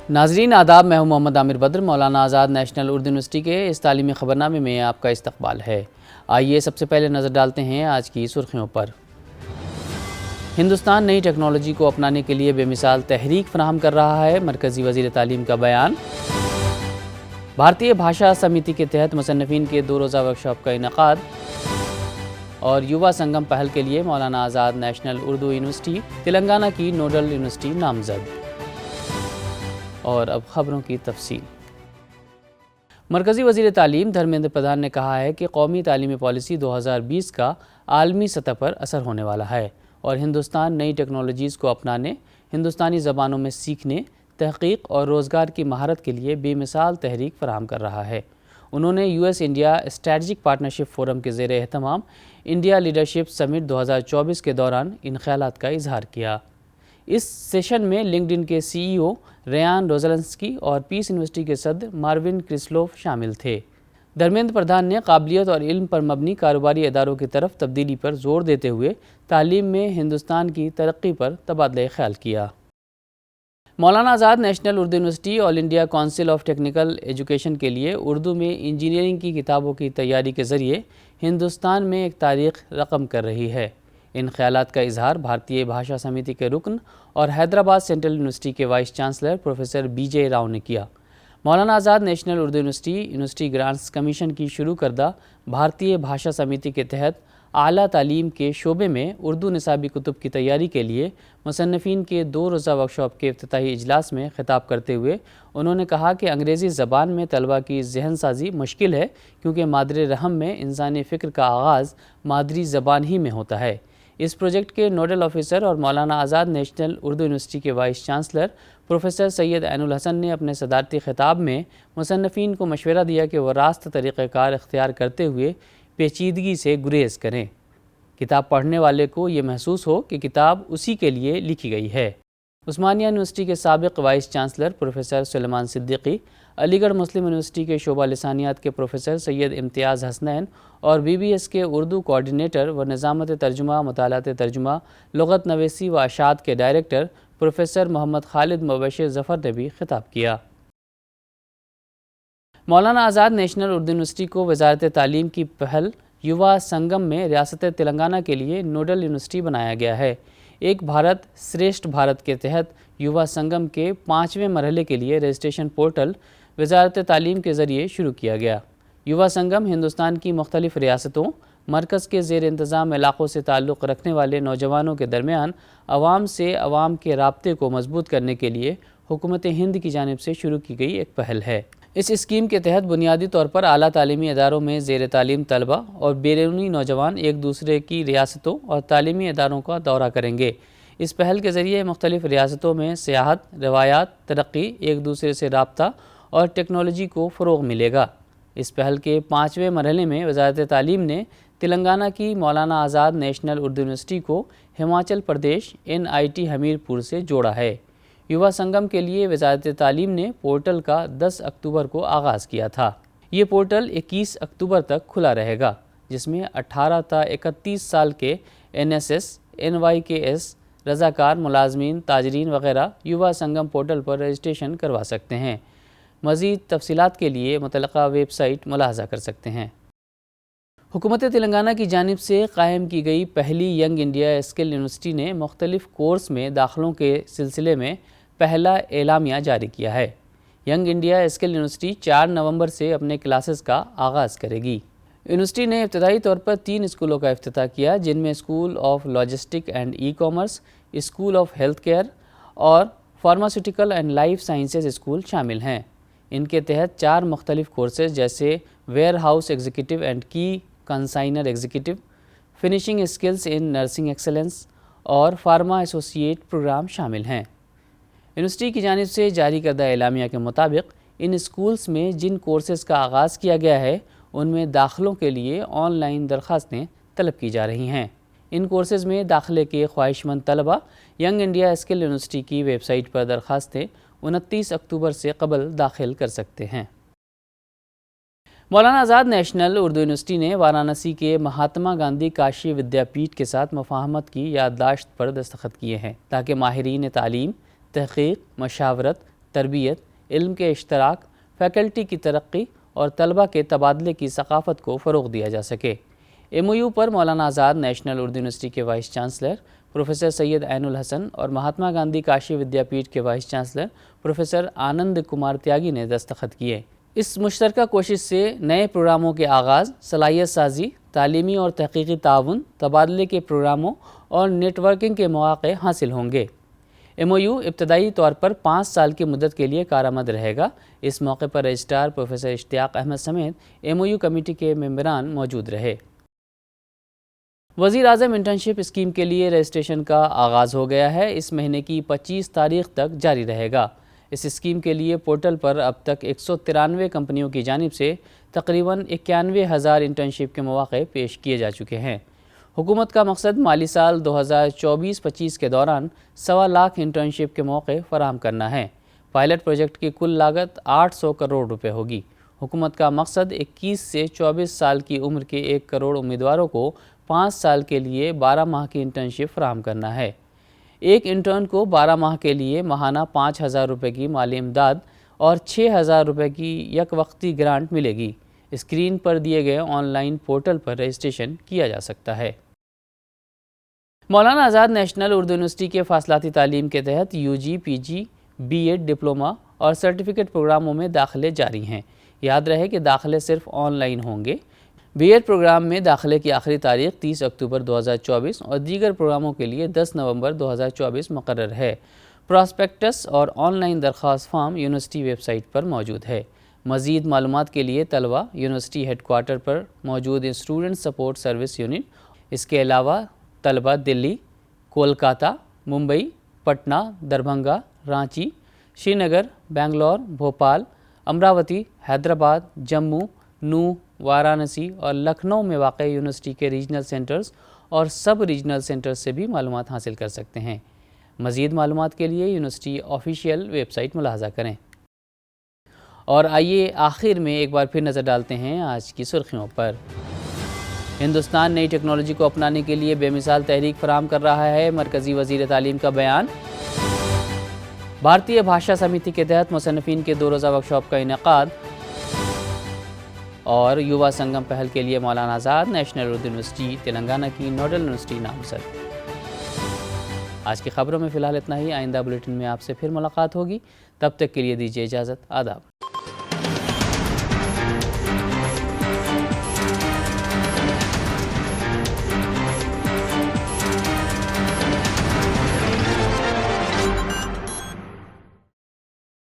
ناظرین آداب، میں ہوں محمد عامر بدر۔ مولانا آزاد نیشنل اردو یونیورسٹی کے اس تعلیمی خبرنامے میں آپ کا استقبال ہے۔ آئیے سب سے پہلے نظر ڈالتے ہیں آج کی سرخیوں پر۔ ہندوستان نئی ٹیکنالوجی کو اپنانے کے لیے بے مثال تحریک فراہم کر رہا ہے، مرکزی وزیر تعلیم کا بیان۔ بھارتیہ بھاشا سمیتی کے تحت مصنفین کے 2 روزہ ورکشاپ کا انعقاد، اور یووا سنگم پہل کے لیے مولانا آزاد نیشنل اردو یونیورسٹی تلنگانہ کی نوڈل یونیورسٹی نامزد۔ اور اب خبروں کی تفصیل۔ مرکزی وزیر تعلیم دھرمیندر پردھان نے کہا ہے کہ قومی تعلیمی پالیسی 2020 کا عالمی سطح پر اثر ہونے والا ہے اور ہندوستان نئی ٹیکنالوجیز کو اپنانے، ہندوستانی زبانوں میں سیکھنے، تحقیق اور روزگار کی مہارت کے لیے بے مثال تحریک فراہم کر رہا ہے۔ انہوں نے US India strategic partnership forum کے زیر اہتمام انڈیا لیڈرشپ سمٹ 2024 کے دوران ان خیالات کا اظہار کیا۔ اس سیشن میں لنکڈ ان کے CEO ریان روزلنسکی اور پیس یونیورسٹی کے صدر ماروین کرسلوف شامل تھے۔ دھرمیندر پردھان نے قابلیت اور علم پر مبنی کاروباری اداروں کی طرف تبدیلی پر زور دیتے ہوئے تعلیم میں ہندوستان کی ترقی پر تبادلہ خیال کیا۔ Maulana Azad national Urdu university all India council of technical education کے لیے اردو میں انجینئرنگ کی کتابوں کی تیاری کے ذریعے ہندوستان میں ایک تاریخ رقم کر رہی ہے۔ ان خیالات کا اظہار بھارتیہ بھاشا سمیتی کے رکن اور حیدرآباد سینٹرل یونیورسٹی کے vice chancellor professor BJ Rao نے کیا۔ Maulana Azad national Urdu university grants commission کی شروع کردہ بھارتیہ بھاشا سمیتی کے تحت اعلیٰ تعلیم کے شعبے میں اردو نصابی کتب کی تیاری کے لیے مصنفین کے 2 روزہ ورکشاپ کے افتتاحی اجلاس میں خطاب کرتے ہوئے انہوں نے کہا کہ انگریزی زبان میں طلبہ کی ذہن سازی مشکل ہے، کیونکہ مادر رحم میں انسانی فکر کا آغاز مادری زبان ہی میں ہوتا ہے۔ اس پروجیکٹ کے نوڈل آفیسر اور مولانا آزاد نیشنل اردو یونیورسٹی کے وائس چانسلر پروفیسر سید عین الحسن نے اپنے صدارتی خطاب میں مصنفین کو مشورہ دیا کہ وہ راست طریقہ کار اختیار کرتے ہوئے پیچیدگی سے گریز کریں۔ کتاب پڑھنے والے کو یہ محسوس ہو کہ کتاب اسی کے لیے لکھی گئی ہے۔ عثمانیہ یونیورسٹی کے سابق وائس چانسلر پروفیسر سلیمان صدیقی، علی گڑھ مسلم یونیورسٹی کے شعبہ لسانیات کے پروفیسر سید امتیاز حسنین اور BBS کے اردو کوآرڈینیٹر و نظامت ترجمہ، مطالعات ترجمہ، لغت نویسی و اشاعت کے ڈائریکٹر پروفیسر محمد خالد مبشر ظفر نے بھی خطاب کیا۔ مولانا آزاد نیشنل اردو یونیورسٹی کو وزارت تعلیم کی پہل یووا سنگم میں ریاست تلنگانہ کے لیے نوڈل یونیورسٹی بنایا گیا ہے۔ ایک بھارت شریشٹھ بھارت کے تحت یووا سنگم کے 5ویں مرحلے کے لیے رجسٹریشن پورٹل وزارت تعلیم کے ذریعے شروع کیا گیا۔ یووا سنگم ہندوستان کی مختلف ریاستوں، مرکز کے زیر انتظام علاقوں سے تعلق رکھنے والے نوجوانوں کے درمیان عوام سے عوام کے رابطے کو مضبوط کرنے کے لیے حکومت ہند کی جانب سے شروع کی گئی ایک پہل ہے۔ اس اسکیم کے تحت بنیادی طور پر اعلیٰ تعلیمی اداروں میں زیر تعلیم طلبہ اور بیرونی نوجوان ایک دوسرے کی ریاستوں اور تعلیمی اداروں کا دورہ کریں گے۔ اس پہل کے ذریعے مختلف ریاستوں میں سیاحت، روایات، ترقی، ایک دوسرے سے رابطہ اور ٹیکنالوجی کو فروغ ملے گا۔ اس پہل کے 5ویں مرحلے میں وزارت تعلیم نے تلنگانہ کی مولانا آزاد نیشنل اردو یونیورسٹی کو ہماچل پردیش NIT ہمیر پور سے جوڑا ہے۔ یووا سنگم کے لیے وزارت تعلیم نے پورٹل کا 10 اکتوبر کو آغاز کیا تھا۔ یہ پورٹل 21 اکتوبر تک کھلا رہے گا، جس میں 18 تا 31 سال کے NSS، NYKS، رضاکار، ملازمین، تاجرین وغیرہ یووا سنگم پورٹل پر رجسٹریشن کروا سکتے ہیں۔ مزید تفصیلات کے لیے متعلقہ ویب سائٹ ملاحظہ کر سکتے ہیں۔ حکومت تلنگانہ کی جانب سے قائم کی گئی پہلی ینگ انڈیا اسکل یونیورسٹی نے مختلف کورس میں داخلوں کے سلسلے میں پہلا اعلامیہ جاری کیا ہے۔ ینگ انڈیا اسکل یونیورسٹی 4 نومبر سے اپنے کلاسز کا آغاز کرے گی۔ یونیورسٹی نے ابتدائی طور پر 3 اسکولوں کا افتتاح کیا، جن میں school of logistic and e commerce, school of health care اور pharmaceutical and life sciences school شامل ہیں۔ ان کے تحت 4 مختلف کورسز جیسے ویئر ہاؤس ایگزیکٹو اینڈ کی کنسائنر ایگزیکٹو، فنشنگ اسکلز ان نرسنگ ایکسلنس اور فارما ایسوسیٹ پروگرام شامل ہیں۔ یونیورسٹی کی جانب سے جاری کردہ اعلامیہ کے مطابق ان اسکولز میں جن کورسز کا آغاز کیا گیا ہے ان میں داخلوں کے لیے آن لائن درخواستیں طلب کی جا رہی ہیں۔ ان کورسز میں داخلے کے خواہش مند طلبہ ینگ انڈیا اسکل یونیورسٹی کی ویب سائٹ پر درخواستیں 29 اکتوبر سے قبل داخل کر سکتے ہیں۔ مولانا آزاد نیشنل اردو یونیورسٹی نے وارانسی کے مہاتما گاندھی کاشی ودیا پیٹھ کے ساتھ مفاہمت کی یادداشت پر دستخط کیے ہیں تاکہ ماہرین تعلیم، تحقیق، مشاورت، تربیت، علم کے اشتراک، فیکلٹی کی ترقی اور طلبہ کے تبادلے کی ثقافت کو فروغ دیا جا سکے۔ M O you per Maulana Azad national Urdu university کے وائس چانسلر پروفیسر سید عین الحسن اور مہاتما گاندھی کاشی ودیا پیٹھ کے وائس چانسلر پروفیسر آنند کمار تیاگی نے دستخط کیے۔ اس مشترکہ کوشش سے نئے پروگراموں کے آغاز، صلاحیت سازی، تعلیمی اور تحقیقی تعاون، تبادلے کے پروگراموں اور نیٹ ورکنگ کے مواقع حاصل ہوں گے۔ ایم او یو ابتدائی طور پر 5 سال کی مدت کے لیے کارآمد رہے گا۔ اس موقع پر رجسٹرار پروفیسر اشتیاق احمد سمیت ایم او یو کمیٹی کے ممبران موجود رہے۔ وزیر اعظم انٹرنشپ اسکیم کے لیے رجسٹریشن کا آغاز ہو گیا ہے۔ اس مہینے کی 25 تاریخ تک جاری رہے گا۔ اس اسکیم کے لیے پورٹل پر اب تک 193 کمپنیوں کی جانب سے تقریباً 91,000 انٹرنشپ کے مواقع پیش کیے جا چکے ہیں۔ حکومت کا مقصد مالی سال 2024-25 کے دوران 1.25 لاکھ انٹرنشپ کے موقع فراہم کرنا ہے۔ پائلٹ پروجیکٹ کی کل لاگت 800 کروڑ روپے ہوگی۔ حکومت کا مقصد 21 سے 24 سال کی عمر کے 1 کروڑ امیدواروں کو 5 سال کے لیے 12 ماہ کی انٹرنشپ فراہم کرنا ہے۔ ایک انٹرن کو 12 ماہ کے لیے ماہانہ 5,000 روپے کی مالی امداد اور 6,000 روپے کی یک وقتی گرانٹ ملے گی۔ اسکرین پر دیے گئے on line portal per registration کیا جا سکتا ہے۔ مولانا آزاد نیشنل اردو یونیورسٹی کے فاصلاتی تعلیم کے تحت U G, P G, B Ed, diploma اور سرٹیفکیٹ پروگراموں میں داخلے جاری ہیں۔ یاد رہے کہ داخلے صرف آن لائن ہوں گے۔ بی ایڈ پروگرام میں داخلے کی آخری تاریخ 30 اکتوبر 2024 اور دیگر پروگراموں کے لیے 10 نومبر 2024 مقرر ہے۔ پراسپیکٹس اور آن لائن درخواست فارم یونیورسٹی ویب سائٹ پر موجود ہے۔ مزید معلومات کے لیے طلبہ یونیورسٹی ہیڈ کوارٹر پر موجود اسٹوڈنٹ سپورٹ سروس یونٹ، اس کے علاوہ طلبہ دلی، کولکاتہ، ممبئی، پٹنہ، دربھنگہ، رانچی، شری نگر، بنگلور، بھوپال، امراوتی، حیدرآباد، جموں، نوح، وارانسی اور لکھنؤ میں واقع یونیورسٹی کے ریجنل سینٹرز اور سب ریجنل سینٹرز سے بھی معلومات حاصل کر سکتے ہیں۔ مزید معلومات کے لیے یونیورسٹی آفیشیل ویب سائٹ ملاحظہ کریں۔ اور آئیے آخر میں ایک بار پھر نظر ڈالتے ہیں آج کی سرخیوں پر۔ ہندوستان نئی ٹیکنالوجی کو اپنانے کے لیے بے مثال تحریک فراہم کر رہا ہے، مرکزی وزیر تعلیم کا بیان۔ بھارتیہ بھاشا سمیتی کے تحت مصنفین کے 2 روزہ ورکشاپ کا انعقاد اور یووا سنگم پہل کے لیے مولانا آزاد نیشنل اردو یونیورسٹی تلنگانہ کی نوڈل یونیورسٹی نامزد۔ آج کی خبروں میں فی الحال اتنا ہی۔ آئندہ بلیٹن میں آپ سے پھر ملاقات ہوگی، تب تک کے لیے دیجیے اجازت۔ آداب۔